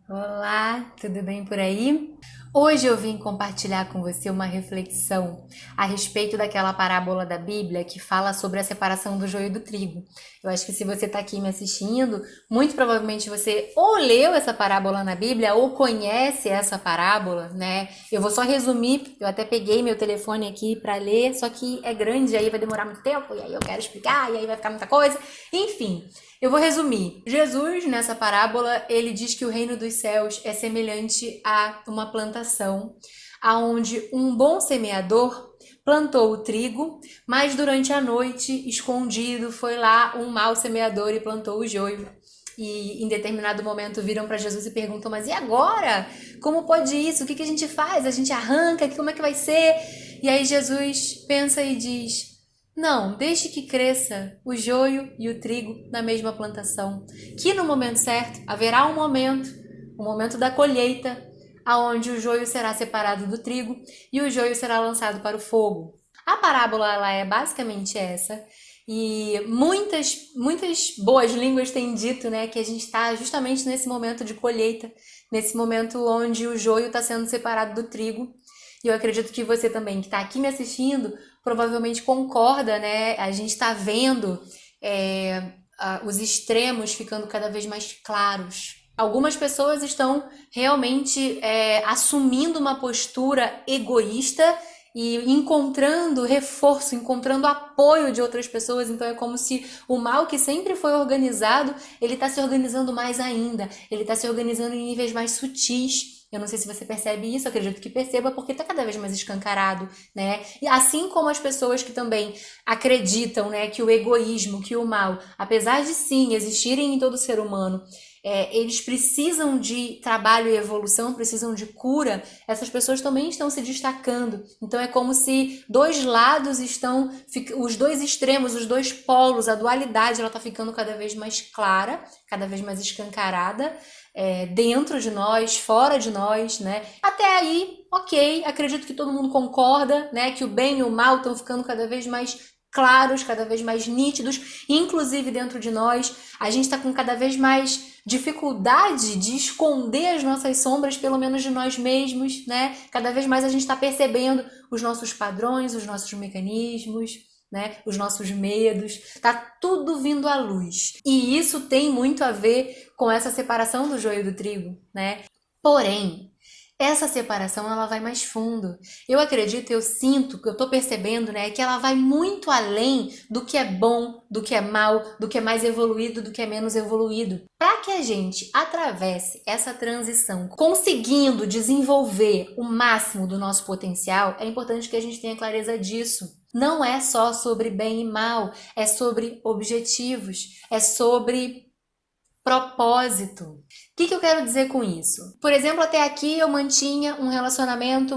Olá, tudo bem por aí? Hoje eu vim compartilhar com você uma reflexão a respeito daquela parábola da Bíblia que fala sobre a separação do joio do trigo. Eu acho que se você está aqui me assistindo, muito provavelmente você ou leu essa parábola na Bíblia ou conhece essa parábola, né? Eu vou só resumir, eu até peguei meu telefone aqui para ler, só que é grande, aí vai demorar muito tempo, e aí eu quero explicar, e aí vai ficar muita coisa. Enfim, eu vou resumir. Jesus, nessa parábola, ele diz que o reino dos céus é semelhante a uma plantação, aonde um bom semeador plantou o trigo, mas durante a noite, escondido, foi lá um mau semeador e plantou o joio. E em determinado momento viram para Jesus e perguntam: mas e agora? Como pode isso? O que a gente faz? A gente arranca? Como é que vai ser? E aí Jesus pensa e diz: não, deixe que cresça o joio e o trigo na mesma plantação, que no momento certo haverá um momento da colheita, aonde o joio será separado do trigo e o joio será lançado para o fogo. A parábola ela é basicamente essa. E muitas boas línguas têm dito, né, que a gente está justamente nesse momento de colheita, nesse momento onde o joio está sendo separado do trigo. E eu acredito que você também, que está aqui me assistindo, provavelmente concorda, né? A gente está vendo os extremos ficando cada vez mais claros. Algumas pessoas estão realmente assumindo uma postura egoísta e encontrando reforço, encontrando apoio de outras pessoas. Então é como se o mal que sempre foi organizado, ele está se organizando mais ainda. Ele está se organizando em níveis mais sutis. Eu não sei se você percebe isso, acredito que perceba, porque está cada vez mais escancarado, né? E assim como as pessoas que também acreditam, né, que o egoísmo, que o mal, apesar de sim existirem em todo ser humano, eles precisam de trabalho e evolução, precisam de cura, essas pessoas também estão se destacando. Então é como se dois lados estão, os dois extremos, os dois polos, a dualidade, ela está ficando cada vez mais clara, cada vez mais escancarada, dentro de nós, fora de nós, né? Até aí, ok, acredito que todo mundo concorda, né? Que o bem e o mal estão ficando cada vez mais claros, cada vez mais nítidos, inclusive dentro de nós. A gente está com cada vez mais dificuldade de esconder as nossas sombras, pelo menos de nós mesmos, né? Cada vez mais a gente está percebendo os nossos padrões, os nossos mecanismos, né? Os nossos medos, tá tudo vindo à luz. E isso tem muito a ver com essa separação do joio do trigo, né? Porém, essa separação ela vai mais fundo. Eu acredito, eu sinto, que eu tô percebendo, né, que ela vai muito além do que é bom, do que é mal, do que é mais evoluído, do que é menos evoluído. Para que a gente atravesse essa transição, conseguindo desenvolver o máximo do nosso potencial, é importante que a gente tenha clareza disso. Não é só sobre bem e mal, é sobre objetivos, é sobre propósito. O que eu quero dizer com isso? Por exemplo, até aqui eu mantinha um relacionamento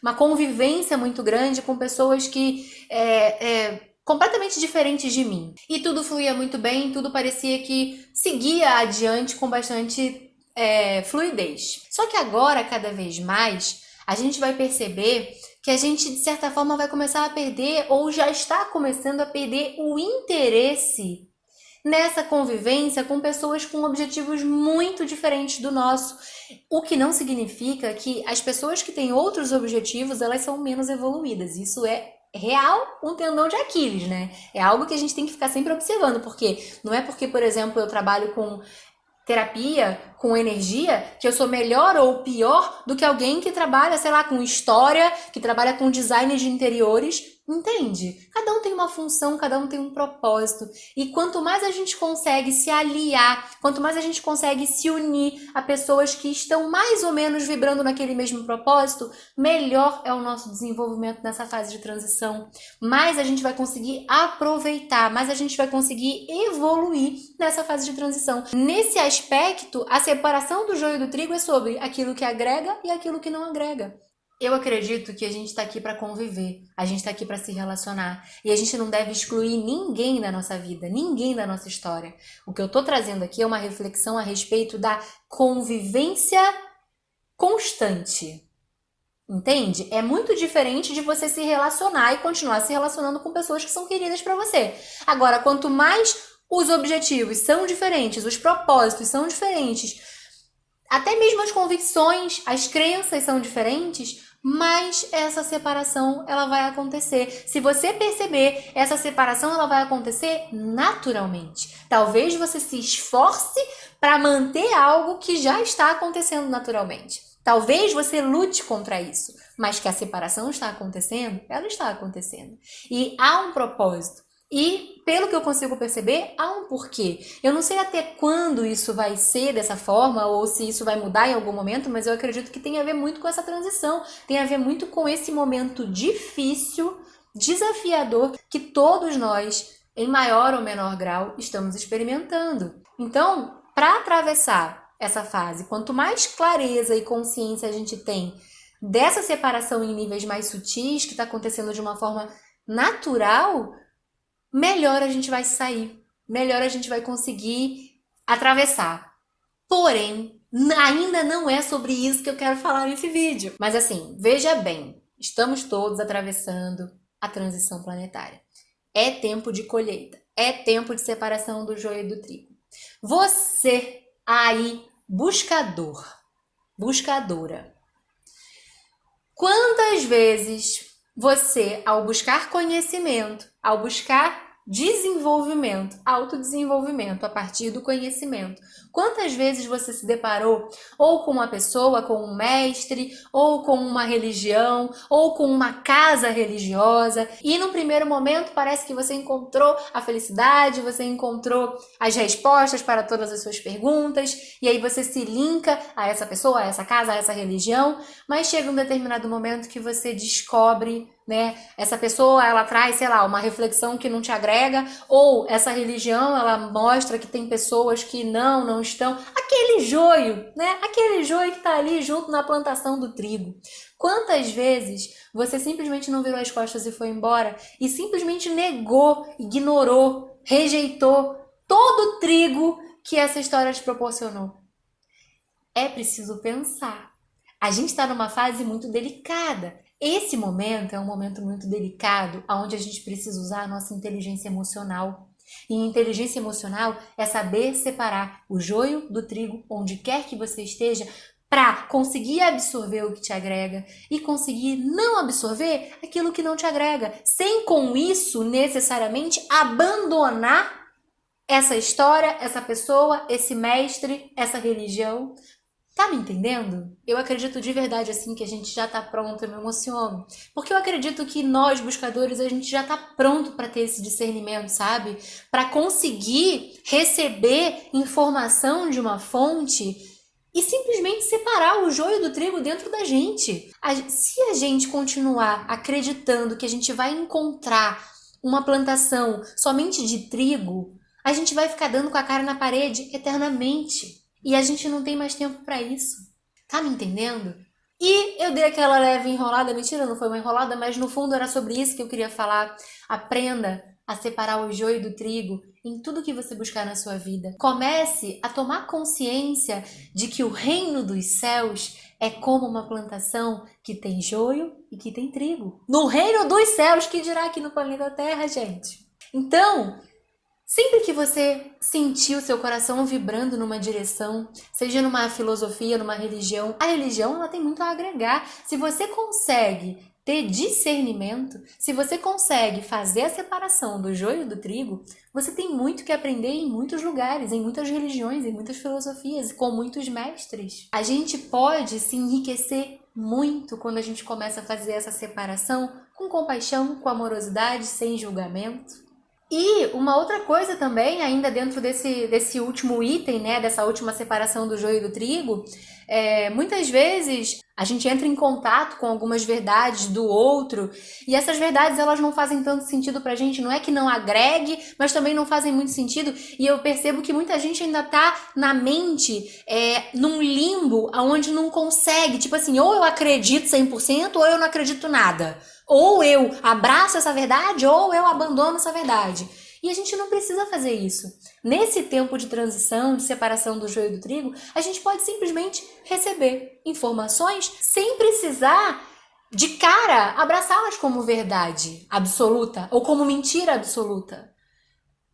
uma convivência muito grande com pessoas que completamente diferentes de mim. E tudo fluía muito bem, tudo parecia que seguia adiante com bastante fluidez. Só que agora, cada vez mais, a gente vai perceber que a gente, de certa forma, vai começar a perder ou já está começando a perder o interesse nessa convivência com pessoas com objetivos muito diferentes do nosso. O que não significa que as pessoas que têm outros objetivos, elas são menos evoluídas. Isso é real um tendão de Aquiles, né? É algo que a gente tem que ficar sempre observando, porque não é porque, por exemplo, eu trabalho com terapia, com energia, que eu sou melhor ou pior do que alguém que trabalha, sei lá, com história, que trabalha com design de interiores. Entende? Cada um tem uma função, cada um tem um propósito. E quanto mais a gente consegue se aliar, quanto mais a gente consegue se unir a pessoas que estão mais ou menos vibrando naquele mesmo propósito, melhor é o nosso desenvolvimento nessa fase de transição. Mais a gente vai conseguir aproveitar, mais a gente vai conseguir evoluir nessa fase de transição. Nesse aspecto, a separação do joio do trigo é sobre aquilo que agrega e aquilo que não agrega. Eu acredito que a gente está aqui para conviver, a gente está aqui para se relacionar e a gente não deve excluir ninguém da nossa vida, ninguém da nossa história. O que eu estou trazendo aqui é uma reflexão a respeito da convivência constante. Entende? É muito diferente de você se relacionar e continuar se relacionando com pessoas que são queridas para você. Agora, quanto mais os objetivos são diferentes, os propósitos são diferentes, Até mesmo as convicções, as crenças são diferentes, mas essa separação ela vai acontecer. Se você perceber, essa separação ela vai acontecer naturalmente. Talvez você se esforce para manter algo que já está acontecendo naturalmente. Talvez você lute contra isso, mas que a separação está acontecendo, ela está acontecendo. E há um propósito. E, pelo que eu consigo perceber, há um porquê. Eu não sei até quando isso vai ser dessa forma, ou se isso vai mudar em algum momento, mas eu acredito que tem a ver muito com essa transição, tem a ver muito com esse momento difícil, desafiador, que todos nós, em maior ou menor grau, estamos experimentando. Então, para atravessar essa fase, quanto mais clareza e consciência a gente tem dessa separação em níveis mais sutis, que está acontecendo de uma forma natural, melhor a gente vai sair, melhor a gente vai conseguir atravessar. Porém, ainda não é sobre isso que eu quero falar nesse vídeo. Mas assim, veja bem, estamos todos atravessando a transição planetária. É tempo de colheita, é tempo de separação do joio e do trigo. Você aí, buscadora, quantas vezes você, ao buscar conhecimento, ao buscar desenvolvimento, autodesenvolvimento a partir do conhecimento, quantas vezes você se deparou ou com uma pessoa, com um mestre, ou com uma religião, ou com uma casa religiosa, e no primeiro momento parece que você encontrou a felicidade, você encontrou as respostas para todas as suas perguntas, e aí você se linka a essa pessoa, a essa casa, a essa religião, mas chega um determinado momento que você descobre, né, essa pessoa, ela traz, sei lá, uma reflexão que não te agrega, ou essa religião, ela mostra que tem pessoas que não estão, aquele joio, né, aquele joio que tá ali junto na plantação do trigo. Quantas vezes você simplesmente não virou as costas e foi embora, e simplesmente negou, ignorou, rejeitou todo o trigo que essa história te proporcionou? É preciso pensar. A gente está numa fase muito delicada. Esse momento é um momento muito delicado, onde a gente precisa usar a nossa inteligência emocional. E inteligência emocional é saber separar o joio do trigo, onde quer que você esteja, para conseguir absorver o que te agrega e conseguir não absorver aquilo que não te agrega, sem com isso necessariamente abandonar essa história, essa pessoa, esse mestre, essa religião. Tá me entendendo? Eu acredito de verdade assim que a gente já tá pronto, eu me emociono. Porque eu acredito que nós, buscadores, a gente já tá pronto para ter esse discernimento, sabe? Para conseguir receber informação de uma fonte e simplesmente separar o joio do trigo dentro da gente. Se a gente continuar acreditando que a gente vai encontrar uma plantação somente de trigo, a gente vai ficar dando com a cara na parede eternamente. E a gente não tem mais tempo para isso. Tá me entendendo? E eu dei aquela leve enrolada, mentira, não foi uma enrolada, mas no fundo era sobre isso que eu queria falar. Aprenda a separar o joio do trigo em tudo que você buscar na sua vida. Comece a tomar consciência de que o reino dos céus é como uma plantação que tem joio e que tem trigo. No reino dos céus, que dirá aqui no planeta Terra, gente? Então, sempre que você sentir o seu coração vibrando numa direção, seja numa filosofia, numa religião, a religião ela tem muito a agregar. Se você consegue ter discernimento, se você consegue fazer a separação do joio e do trigo, você tem muito que aprender em muitos lugares, em muitas religiões, em muitas filosofias, com muitos mestres. A gente pode se enriquecer muito quando a gente começa a fazer essa separação com compaixão, com amorosidade, sem julgamento. E uma outra coisa também, ainda dentro desse último item, né, dessa última separação do joio e do trigo, muitas vezes a gente entra em contato com algumas verdades do outro e essas verdades elas não fazem tanto sentido pra gente, não é que não agregue, mas também não fazem muito sentido, e eu percebo que muita gente ainda tá na mente num limbo onde não consegue, tipo assim, ou eu acredito 100% ou eu não acredito nada. Ou eu abraço essa verdade, ou eu abandono essa verdade. E a gente não precisa fazer isso. Nesse tempo de transição, de separação do joio do trigo, a gente pode simplesmente receber informações sem precisar, de cara, abraçá-las como verdade absoluta ou como mentira absoluta.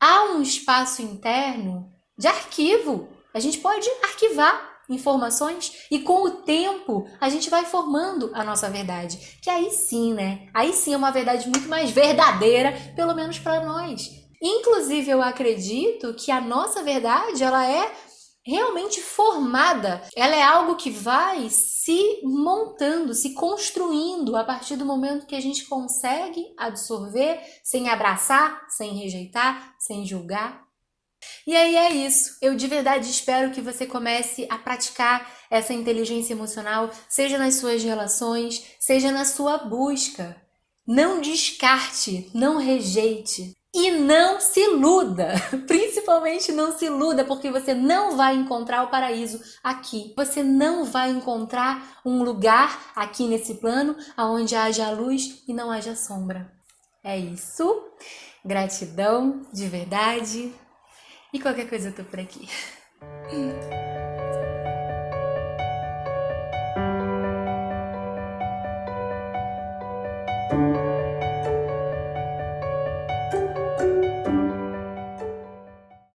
Há um espaço interno de arquivo. A gente pode arquivar informações e com o tempo a gente vai formando a nossa verdade. Que aí sim, né? Aí sim é uma verdade muito mais verdadeira, pelo menos para nós. Inclusive, eu acredito que a nossa verdade, ela é realmente formada. Ela é algo que vai se montando, se construindo a partir do momento que a gente consegue absorver, sem abraçar, sem rejeitar, sem julgar. E aí é isso. Eu de verdade espero que você comece a praticar essa inteligência emocional, seja nas suas relações, seja na sua busca. Não descarte, não rejeite. E não se iluda, principalmente não se iluda, porque você não vai encontrar o paraíso aqui. Você não vai encontrar um lugar aqui nesse plano onde haja luz e não haja sombra. É isso. Gratidão, de verdade. E qualquer coisa eu tô por aqui.